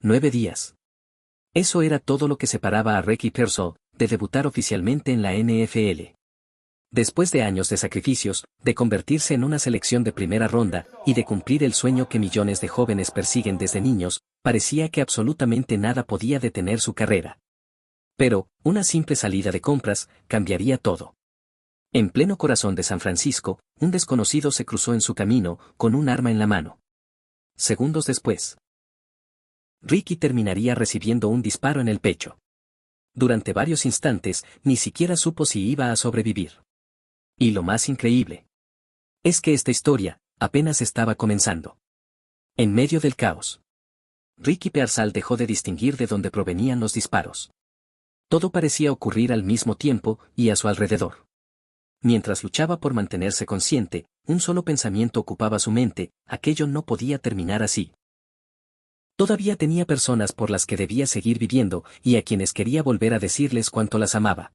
9 días. Eso era todo lo que separaba a Ricky Pearsall de debutar oficialmente en la NFL. Después de años de sacrificios, de convertirse en una selección de primera ronda, y de cumplir el sueño que millones de jóvenes persiguen desde niños, parecía que absolutamente nada podía detener su carrera. Pero, una simple salida de compras, cambiaría todo. En pleno corazón de San Francisco, un desconocido se cruzó en su camino, con un arma en la mano. Segundos después, Ricky terminaría recibiendo un disparo en el pecho. Durante varios instantes, ni siquiera supo si iba a sobrevivir. Y lo más increíble es que esta historia apenas estaba comenzando. En medio del caos, Ricky Pearsall dejó de distinguir de dónde provenían los disparos. Todo parecía ocurrir al mismo tiempo y a su alrededor. Mientras luchaba por mantenerse consciente, un solo pensamiento ocupaba su mente: aquello no podía terminar así. Todavía tenía personas por las que debía seguir viviendo y a quienes quería volver a decirles cuánto las amaba.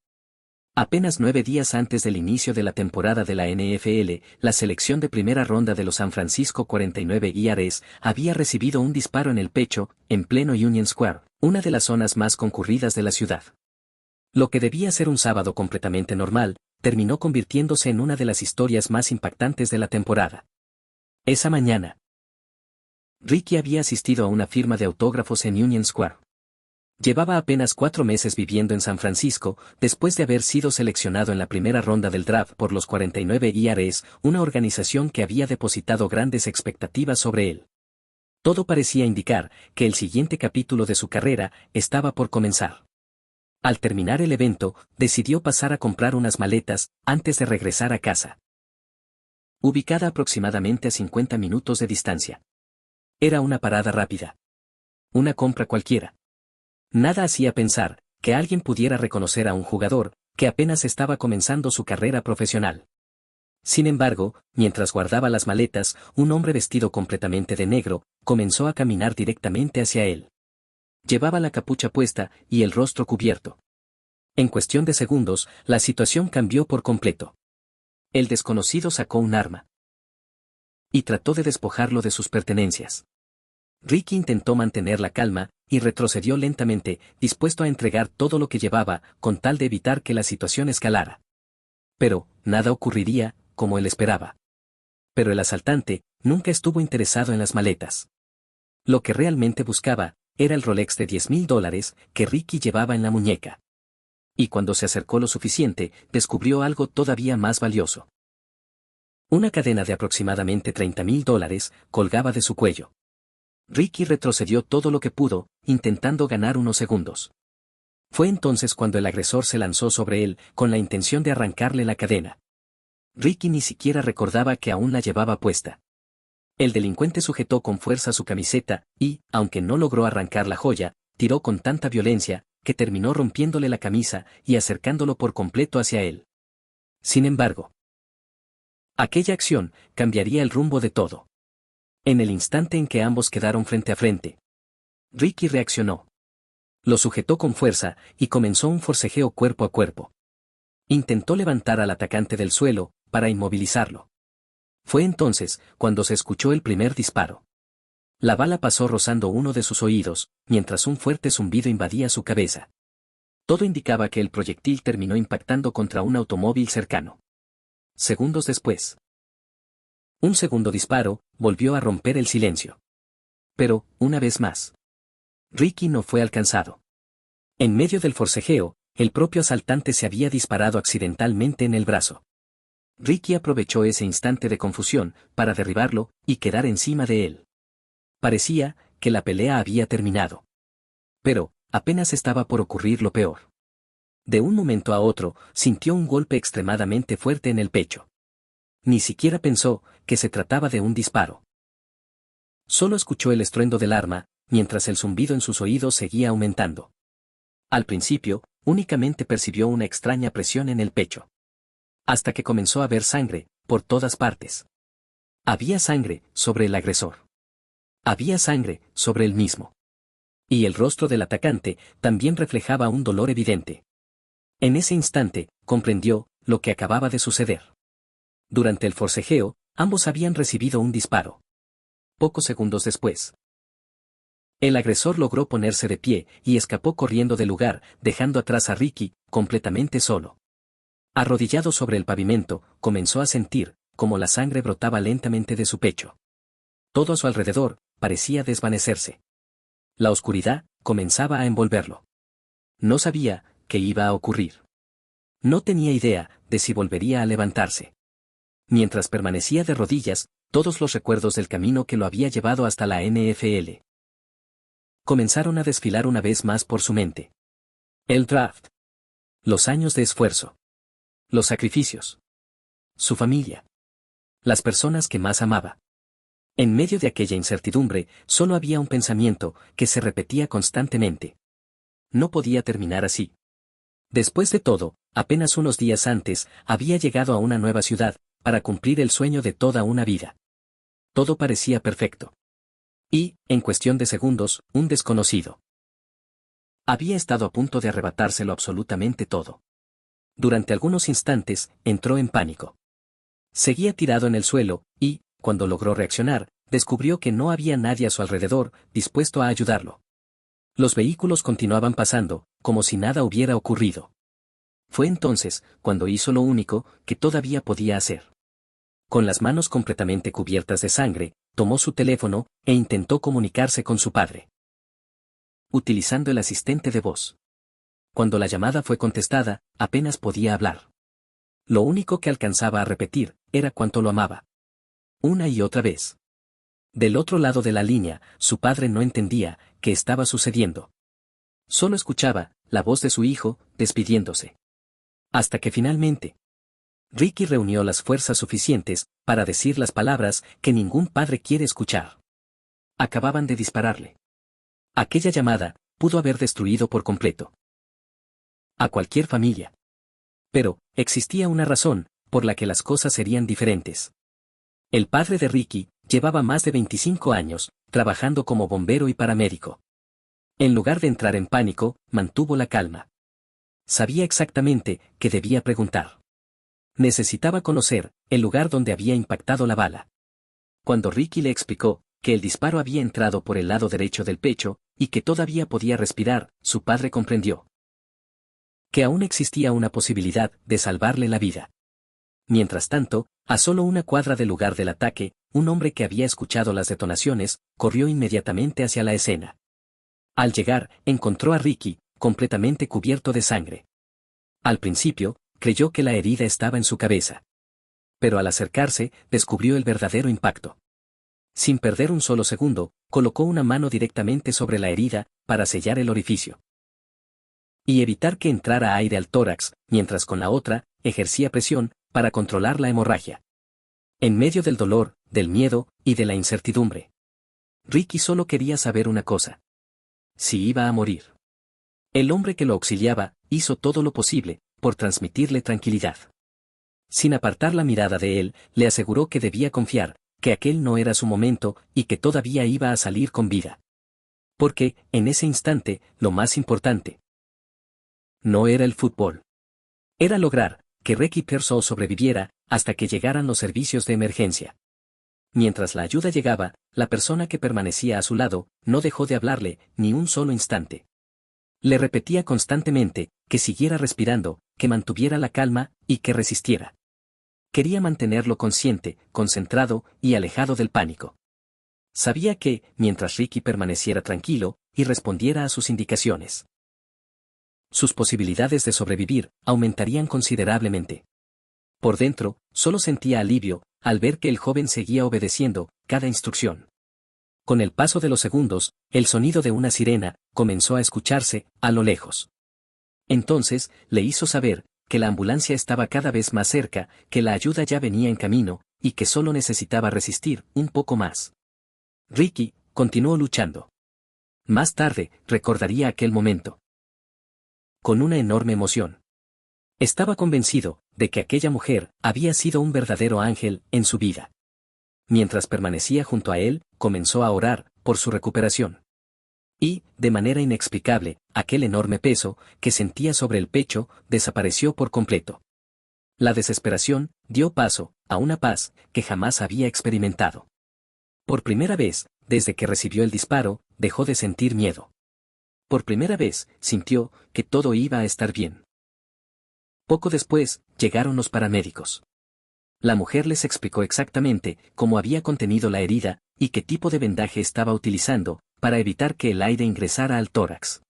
Apenas 9 días antes del inicio de la temporada de la NFL, la selección de primera ronda de los San Francisco 49ers había recibido un disparo en el pecho, en pleno Union Square, una de las zonas más concurridas de la ciudad. Lo que debía ser un sábado completamente normal, terminó convirtiéndose en una de las historias más impactantes de la temporada. Esa mañana, Ricky había asistido a una firma de autógrafos en Union Square. Llevaba apenas 4 meses viviendo en San Francisco, después de haber sido seleccionado en la primera ronda del draft por los 49ers, una organización que había depositado grandes expectativas sobre él. Todo parecía indicar que el siguiente capítulo de su carrera estaba por comenzar. Al terminar el evento, decidió pasar a comprar unas maletas antes de regresar a casa. Ubicada aproximadamente a 50 minutos de distancia. Era una parada rápida. Una compra cualquiera. Nada hacía pensar que alguien pudiera reconocer a un jugador que apenas estaba comenzando su carrera profesional. Sin embargo, mientras guardaba las maletas, un hombre vestido completamente de negro comenzó a caminar directamente hacia él. Llevaba la capucha puesta y el rostro cubierto. En cuestión de segundos, la situación cambió por completo. El desconocido sacó un arma y trató de despojarlo de sus pertenencias. Ricky intentó mantener la calma y retrocedió lentamente, dispuesto a entregar todo lo que llevaba, con tal de evitar que la situación escalara. Pero, nada ocurriría como él esperaba. Pero el asaltante nunca estuvo interesado en las maletas. Lo que realmente buscaba era el Rolex de $10,000 que Ricky llevaba en la muñeca. Y cuando se acercó lo suficiente, descubrió algo todavía más valioso. Una cadena de aproximadamente $30,000 colgaba de su cuello. Ricky retrocedió todo lo que pudo, intentando ganar unos segundos. Fue entonces cuando el agresor se lanzó sobre él, con la intención de arrancarle la cadena. Ricky ni siquiera recordaba que aún la llevaba puesta. El delincuente sujetó con fuerza su camiseta, y, aunque no logró arrancar la joya, tiró con tanta violencia, que terminó rompiéndole la camisa y acercándolo por completo hacia él. Sin embargo, aquella acción cambiaría el rumbo de todo. En el instante en que ambos quedaron frente a frente, Ricky reaccionó. Lo sujetó con fuerza y comenzó un forcejeo cuerpo a cuerpo. Intentó levantar al atacante del suelo para inmovilizarlo. Fue entonces cuando se escuchó el primer disparo. La bala pasó rozando uno de sus oídos, mientras un fuerte zumbido invadía su cabeza. Todo indicaba que el proyectil terminó impactando contra un automóvil cercano. Segundos después, un segundo disparo volvió a romper el silencio. Pero, una vez más, Ricky no fue alcanzado. En medio del forcejeo, el propio asaltante se había disparado accidentalmente en el brazo. Ricky aprovechó ese instante de confusión para derribarlo y quedar encima de él. Parecía que la pelea había terminado. Pero, apenas estaba por ocurrir lo peor. De un momento a otro, sintió un golpe extremadamente fuerte en el pecho. Ni siquiera pensó que se trataba de un disparo. Solo escuchó el estruendo del arma, mientras el zumbido en sus oídos seguía aumentando. Al principio, únicamente percibió una extraña presión en el pecho. Hasta que comenzó a ver sangre, por todas partes. Había sangre sobre el agresor. Había sangre sobre él mismo. Y el rostro del atacante también reflejaba un dolor evidente. En ese instante, comprendió lo que acababa de suceder. Durante el forcejeo, ambos habían recibido un disparo. Pocos segundos después, El agresor logró ponerse de pie y escapó corriendo del lugar, dejando atrás a Ricky, completamente solo. Arrodillado sobre el pavimento, comenzó a sentir como la sangre brotaba lentamente de su pecho. Todo a su alrededor parecía desvanecerse. La oscuridad comenzaba a envolverlo. No sabía qué iba a ocurrir. No tenía idea de si volvería a levantarse. Mientras permanecía de rodillas, todos los recuerdos del camino que lo había llevado hasta la NFL comenzaron a desfilar una vez más por su mente. El draft. Los años de esfuerzo. Los sacrificios. Su familia. Las personas que más amaba. En medio de aquella incertidumbre, solo había un pensamiento que se repetía constantemente. No podía terminar así. Después de todo, apenas unos días antes, había llegado a una nueva ciudad, para cumplir el sueño de toda una vida. Todo parecía perfecto. Y, en cuestión de segundos, un desconocido había estado a punto de arrebatárselo absolutamente todo. Durante algunos instantes, entró en pánico. Seguía tirado en el suelo, y, cuando logró reaccionar, descubrió que no había nadie a su alrededor, dispuesto a ayudarlo. Los vehículos continuaban pasando, como si nada hubiera ocurrido. Fue entonces, cuando hizo lo único que todavía podía hacer. Con las manos completamente cubiertas de sangre, tomó su teléfono e intentó comunicarse con su padre, utilizando el asistente de voz. Cuando la llamada fue contestada, apenas podía hablar. Lo único que alcanzaba a repetir era cuánto lo amaba. Una y otra vez. Del otro lado de la línea, su padre no entendía qué estaba sucediendo. Solo escuchaba la voz de su hijo, despidiéndose. Hasta que finalmente, Ricky reunió las fuerzas suficientes para decir las palabras que ningún padre quiere escuchar. Acababan de dispararle. Aquella llamada pudo haber destruido por completo a cualquier familia. Pero, existía una razón por la que las cosas serían diferentes. El padre de Ricky llevaba más de 25 años trabajando como bombero y paramédico. En lugar de entrar en pánico, mantuvo la calma. Sabía exactamente qué debía preguntar. Necesitaba conocer el lugar donde había impactado la bala. Cuando Ricky le explicó que el disparo había entrado por el lado derecho del pecho y que todavía podía respirar, su padre comprendió que aún existía una posibilidad de salvarle la vida. Mientras tanto, a solo una cuadra del lugar del ataque, un hombre que había escuchado las detonaciones corrió inmediatamente hacia la escena. Al llegar, encontró a Ricky completamente cubierto de sangre. Al principio, creyó que la herida estaba en su cabeza. Pero al acercarse, descubrió el verdadero impacto. Sin perder un solo segundo, colocó una mano directamente sobre la herida, para sellar el orificio y evitar que entrara aire al tórax, mientras con la otra, ejercía presión, para controlar la hemorragia. En medio del dolor, del miedo, y de la incertidumbre, Ricky solo quería saber una cosa: si iba a morir. El hombre que lo auxiliaba, hizo todo lo posible, por transmitirle tranquilidad. Sin apartar la mirada de él, le aseguró que debía confiar, que aquel no era su momento, y que todavía iba a salir con vida. Porque, en ese instante, lo más importante no era el fútbol. Era lograr que Ricky Pearsall sobreviviera hasta que llegaran los servicios de emergencia. Mientras la ayuda llegaba, la persona que permanecía a su lado no dejó de hablarle ni un solo instante. Le repetía constantemente que siguiera respirando, que mantuviera la calma y que resistiera. Quería mantenerlo consciente, concentrado y alejado del pánico. Sabía que, mientras Ricky permaneciera tranquilo y respondiera a sus indicaciones, sus posibilidades de sobrevivir aumentarían considerablemente. Por dentro, solo sentía alivio al ver que el joven seguía obedeciendo cada instrucción. Con el paso de los segundos, el sonido de una sirena comenzó a escucharse a lo lejos. Entonces, le hizo saber que la ambulancia estaba cada vez más cerca, que la ayuda ya venía en camino, y que solo necesitaba resistir un poco más. Ricky continuó luchando. Más tarde, recordaría aquel momento con una enorme emoción. Estaba convencido de que aquella mujer había sido un verdadero ángel en su vida. Mientras permanecía junto a él, comenzó a orar por su recuperación. Y, de manera inexplicable, aquel enorme peso que sentía sobre el pecho desapareció por completo. La desesperación dio paso a una paz que jamás había experimentado. Por primera vez, desde que recibió el disparo, dejó de sentir miedo. Por primera vez, sintió que todo iba a estar bien. Poco después, llegaron los paramédicos. La mujer les explicó exactamente cómo había contenido la herida y qué tipo de vendaje estaba utilizando para evitar que el aire ingresara al tórax.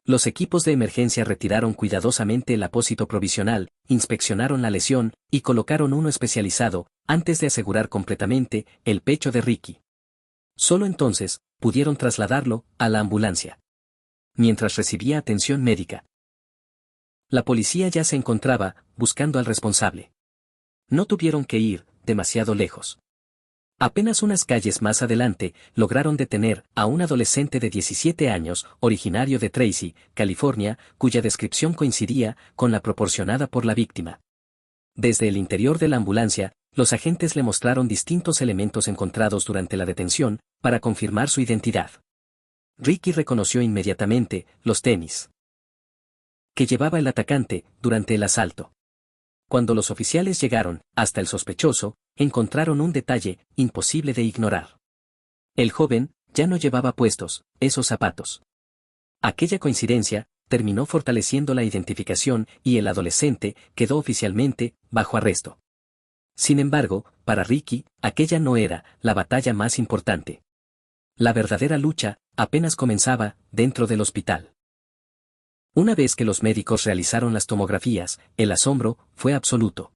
Los equipos de emergencia retiraron cuidadosamente el apósito provisional, inspeccionaron la lesión y colocaron uno especializado antes de asegurar completamente el pecho de Ricky. Solo entonces pudieron trasladarlo a la ambulancia. Mientras recibía atención médica, la policía ya se encontraba buscando al responsable. No tuvieron que ir demasiado lejos. Apenas unas calles más adelante, lograron detener a un adolescente de 17 años, originario de Tracy, California, cuya descripción coincidía con la proporcionada por la víctima. Desde el interior de la ambulancia, los agentes le mostraron distintos elementos encontrados durante la detención, para confirmar su identidad. Ricky reconoció inmediatamente los tenis que llevaba el atacante durante el asalto. Cuando los oficiales llegaron hasta el sospechoso, encontraron un detalle imposible de ignorar. El joven ya no llevaba puestos esos zapatos. Aquella coincidencia terminó fortaleciendo la identificación y el adolescente quedó oficialmente bajo arresto. Sin embargo, para Ricky, aquella no era la batalla más importante. La verdadera lucha apenas comenzaba dentro del hospital. Una vez que los médicos realizaron las tomografías, el asombro fue absoluto.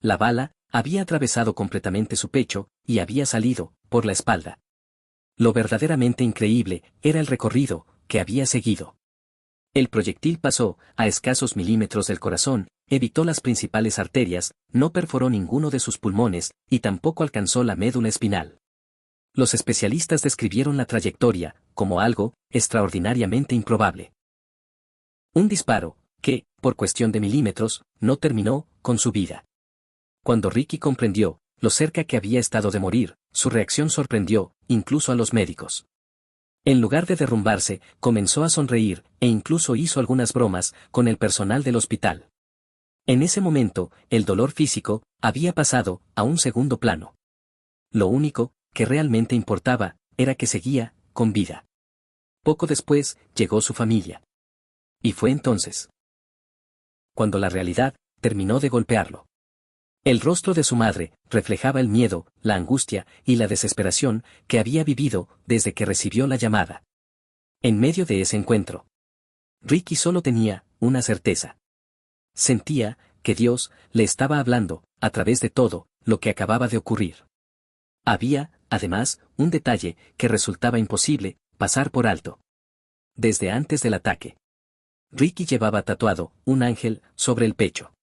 La bala había atravesado completamente su pecho y había salido por la espalda. Lo verdaderamente increíble era el recorrido que había seguido. El proyectil pasó a escasos milímetros del corazón, evitó las principales arterias, no perforó ninguno de sus pulmones y tampoco alcanzó la médula espinal. Los especialistas describieron la trayectoria como algo extraordinariamente improbable. Un disparo, que, por cuestión de milímetros, no terminó con su vida. Cuando Ricky comprendió lo cerca que había estado de morir, su reacción sorprendió, incluso a los médicos. En lugar de derrumbarse, comenzó a sonreír, e incluso hizo algunas bromas con el personal del hospital. En ese momento, el dolor físico había pasado a un segundo plano. Lo único que realmente importaba era que seguía con vida. Poco después, llegó su familia. Y fue entonces cuando la realidad terminó de golpearlo. El rostro de su madre reflejaba el miedo, la angustia y la desesperación que había vivido desde que recibió la llamada. En medio de ese encuentro, Ricky solo tenía una certeza. Sentía que Dios le estaba hablando a través de todo lo que acababa de ocurrir. Había, además, un detalle que resultaba imposible pasar por alto. Desde antes del ataque, Ricky llevaba tatuado un ángel sobre el pecho.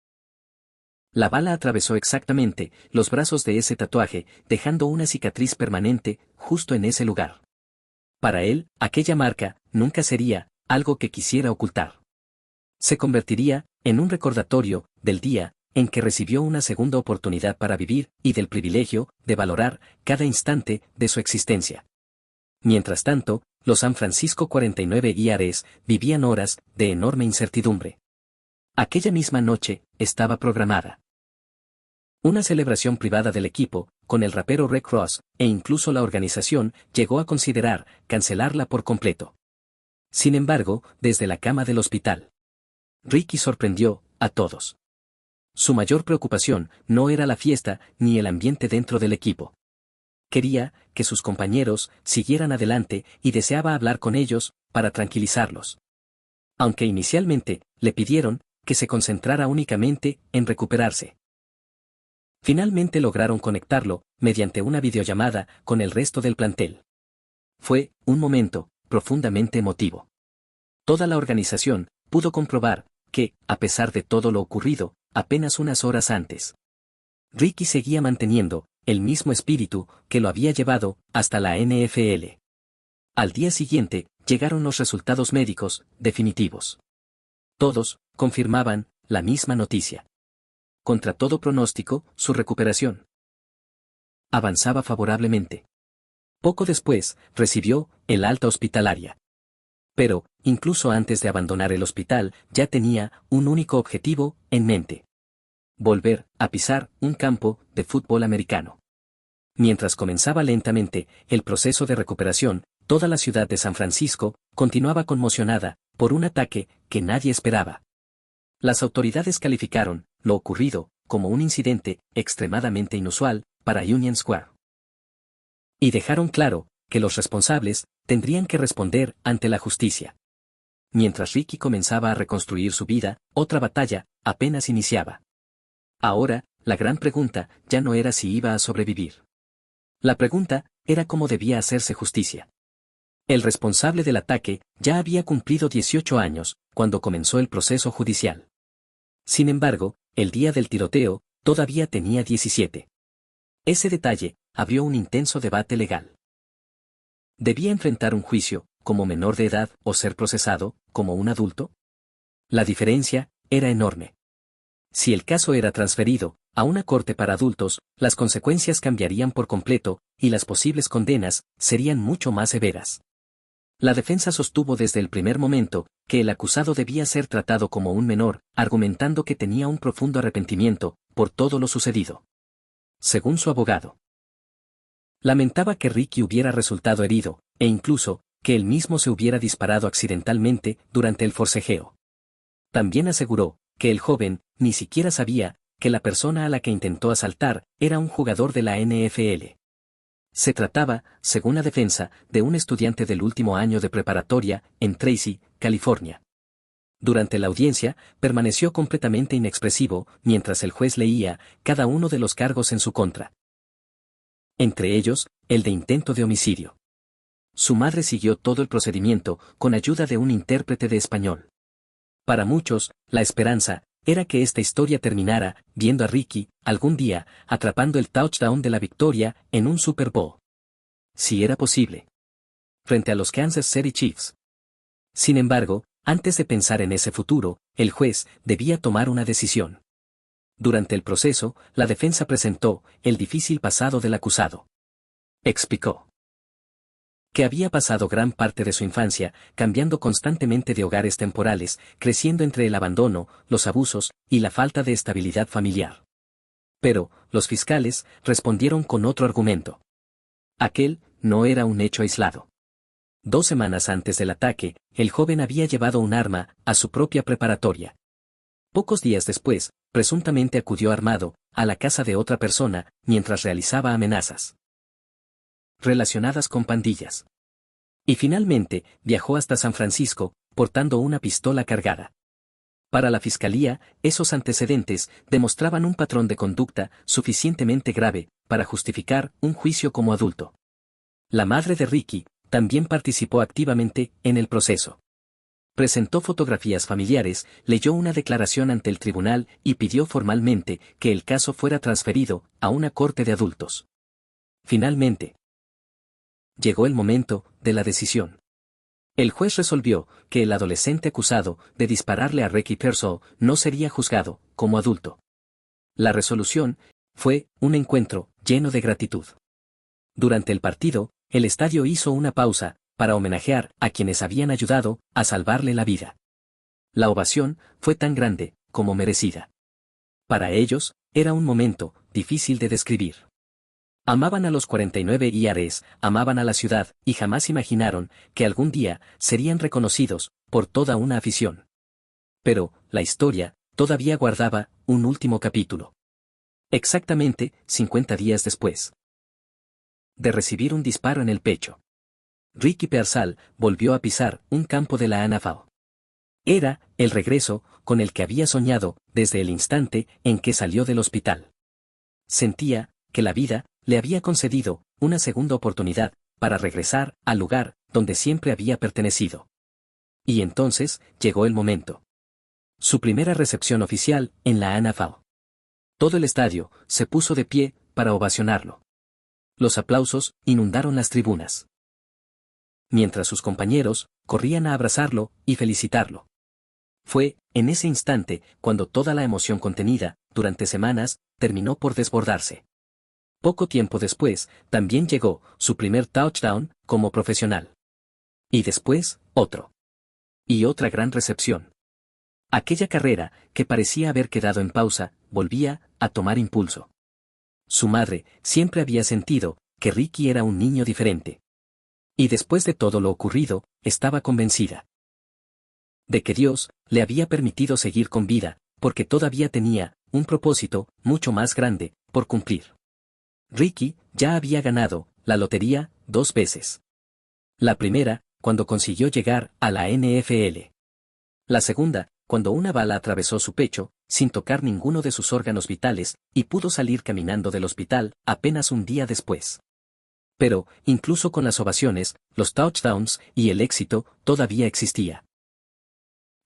La bala atravesó exactamente los brazos de ese tatuaje, dejando una cicatriz permanente justo en ese lugar. Para él, aquella marca nunca sería algo que quisiera ocultar. Se convertiría en un recordatorio del día en que recibió una segunda oportunidad para vivir y del privilegio de valorar cada instante de su existencia. Mientras tanto, los San Francisco 49 ers vivían horas de enorme incertidumbre. Aquella misma noche estaba programada una celebración privada del equipo, con el rapero Rick Ross, e incluso la organización llegó a considerar cancelarla por completo. Sin embargo, desde la cama del hospital, Ricky sorprendió a todos. Su mayor preocupación no era la fiesta ni el ambiente dentro del equipo. Quería que sus compañeros siguieran adelante y deseaba hablar con ellos para tranquilizarlos. Aunque inicialmente le pidieron que se concentrara únicamente en recuperarse. Finalmente lograron conectarlo mediante una videollamada con el resto del plantel. Fue un momento profundamente emotivo. Toda la organización pudo comprobar que, a pesar de todo lo ocurrido, apenas unas horas antes, Ricky seguía manteniendo el mismo espíritu que lo había llevado hasta la NFL. Al día siguiente, llegaron los resultados médicos definitivos. Todos confirmaban la misma noticia. Contra todo pronóstico, su recuperación avanzaba favorablemente. Poco después, recibió el alta hospitalaria. Pero, incluso antes de abandonar el hospital, ya tenía un único objetivo en mente: volver a pisar un campo de fútbol americano. Mientras comenzaba lentamente el proceso de recuperación, toda la ciudad de San Francisco continuaba conmocionada por un ataque que nadie esperaba. Las autoridades calificaron lo ocurrido como un incidente extremadamente inusual para Union Square. Y dejaron claro que los responsables tendrían que responder ante la justicia. Mientras Ricky comenzaba a reconstruir su vida, otra batalla apenas iniciaba. Ahora, la gran pregunta ya no era si iba a sobrevivir. La pregunta era cómo debía hacerse justicia. El responsable del ataque ya había cumplido 18 años cuando comenzó el proceso judicial. Sin embargo, el día del tiroteo todavía tenía 17. Ese detalle abrió un intenso debate legal. ¿Debía enfrentar un juicio como menor de edad o ser procesado como un adulto? La diferencia era enorme. Si el caso era transferido a una corte para adultos, las consecuencias cambiarían por completo y las posibles condenas serían mucho más severas. La defensa sostuvo desde el primer momento que el acusado debía ser tratado como un menor, argumentando que tenía un profundo arrepentimiento por todo lo sucedido. Según su abogado, lamentaba que Ricky hubiera resultado herido, e incluso, que él mismo se hubiera disparado accidentalmente durante el forcejeo. También aseguró que el joven ni siquiera sabía que la persona a la que intentó asaltar era un jugador de la NFL. Se trataba, según la defensa, de un estudiante del último año de preparatoria en Tracy, California. Durante la audiencia, permaneció completamente inexpresivo mientras el juez leía cada uno de los cargos en su contra. Entre ellos, el de intento de homicidio. Su madre siguió todo el procedimiento con ayuda de un intérprete de español. Para muchos, la esperanza era que esta historia terminara viendo a Ricky, algún día, atrapando el touchdown de la victoria en un Super Bowl. Si era posible. Frente a los Kansas City Chiefs. Sin embargo, antes de pensar en ese futuro, el juez debía tomar una decisión. Durante el proceso, la defensa presentó el difícil pasado del acusado. Explicó que había pasado gran parte de su infancia cambiando constantemente de hogares temporales, creciendo entre el abandono, los abusos y la falta de estabilidad familiar. Pero, los fiscales respondieron con otro argumento. Aquel no era un hecho aislado. 2 semanas antes del ataque, el joven había llevado un arma a su propia preparatoria. Pocos días después, presuntamente acudió armado a la casa de otra persona mientras realizaba amenazas relacionadas con pandillas. Y finalmente, viajó hasta San Francisco, portando una pistola cargada. Para la fiscalía, esos antecedentes demostraban un patrón de conducta suficientemente grave para justificar un juicio como adulto. La madre de Ricky también participó activamente en el proceso. Presentó fotografías familiares, leyó una declaración ante el tribunal y pidió formalmente que el caso fuera transferido a una corte de adultos. Finalmente, llegó el momento de la decisión. El juez resolvió que el adolescente acusado de dispararle a Ricky Pearsall no sería juzgado como adulto. La resolución fue un encuentro lleno de gratitud. Durante el partido, el estadio hizo una pausa para homenajear a quienes habían ayudado a salvarle la vida. La ovación fue tan grande como merecida. Para ellos, era un momento difícil de describir. Amaban a los 49 IRs, amaban a la ciudad, y jamás imaginaron que algún día serían reconocidos por toda una afición. Pero, la historia todavía guardaba un último capítulo. Exactamente 50 días después de recibir un disparo en el pecho, Ricky Pearsall volvió a pisar un campo de la NFL. Era el regreso con el que había soñado desde el instante en que salió del hospital. Sentía que la vida le había concedido una segunda oportunidad para regresar al lugar donde siempre había pertenecido. Y entonces llegó el momento. Su primera recepción oficial en la NFL. Todo el estadio se puso de pie para ovacionarlo. Los aplausos inundaron las tribunas. Mientras sus compañeros corrían a abrazarlo y felicitarlo. Fue, en ese instante, cuando toda la emoción contenida, durante semanas, terminó por desbordarse. Poco tiempo después, también llegó su primer touchdown como profesional. Y después, otro. Y otra gran recepción. Aquella carrera, que parecía haber quedado en pausa, volvía a tomar impulso. su madre, siempre había sentido que Ricky era un niño diferente. Y después de todo lo ocurrido, estaba convencida de que Dios le había permitido seguir con vida, porque todavía tenía un propósito mucho más grande por cumplir. Ricky ya había ganado la lotería 2 veces. La primera, cuando consiguió llegar a la NFL. La segunda, cuando una bala atravesó su pecho, sin tocar ninguno de sus órganos vitales, y pudo salir caminando del hospital apenas un día después. Pero, incluso con las ovaciones, los touchdowns y el éxito, todavía existía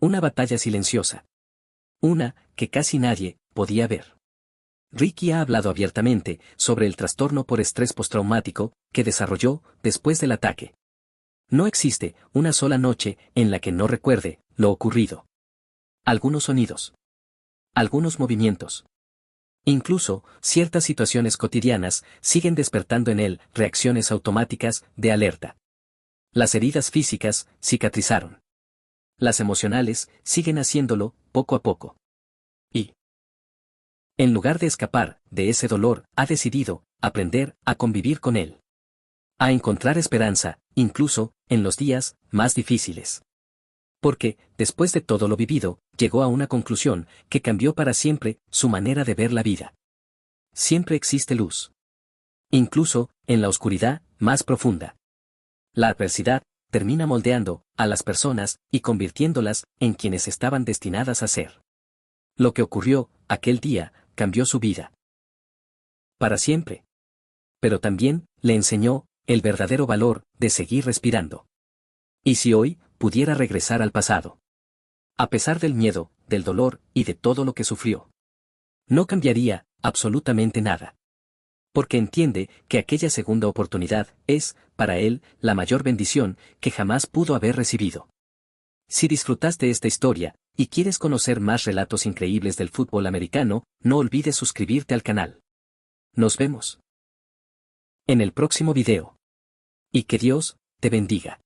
una batalla silenciosa. Una que casi nadie podía ver. Ricky ha hablado abiertamente sobre el trastorno por estrés postraumático que desarrolló después del ataque. No existe una sola noche en la que no recuerde lo ocurrido. Algunos sonidos. Algunos movimientos. Incluso, ciertas situaciones cotidianas siguen despertando en él reacciones automáticas de alerta. Las heridas físicas cicatrizaron. Las emocionales siguen haciéndolo poco a poco. Y, en lugar de escapar de ese dolor, ha decidido aprender a convivir con él. A encontrar esperanza, incluso en los días más difíciles. Porque, después de todo lo vivido, llegó a una conclusión que cambió para siempre su manera de ver la vida. Siempre existe luz. Incluso en la oscuridad más profunda. La adversidad termina moldeando a las personas y convirtiéndolas en quienes estaban destinadas a ser. Lo que ocurrió aquel día cambió su vida. Para siempre. Pero también le enseñó el verdadero valor de seguir respirando. ¿Y si hoy pudiera regresar al pasado? A pesar del miedo, del dolor y de todo lo que sufrió. No cambiaría absolutamente nada. Porque entiende que aquella segunda oportunidad es, para él, la mayor bendición que jamás pudo haber recibido. Si disfrutaste esta historia, y quieres conocer más relatos increíbles del fútbol americano, no olvides suscribirte al canal. Nos vemos en el próximo video. Y que Dios te bendiga.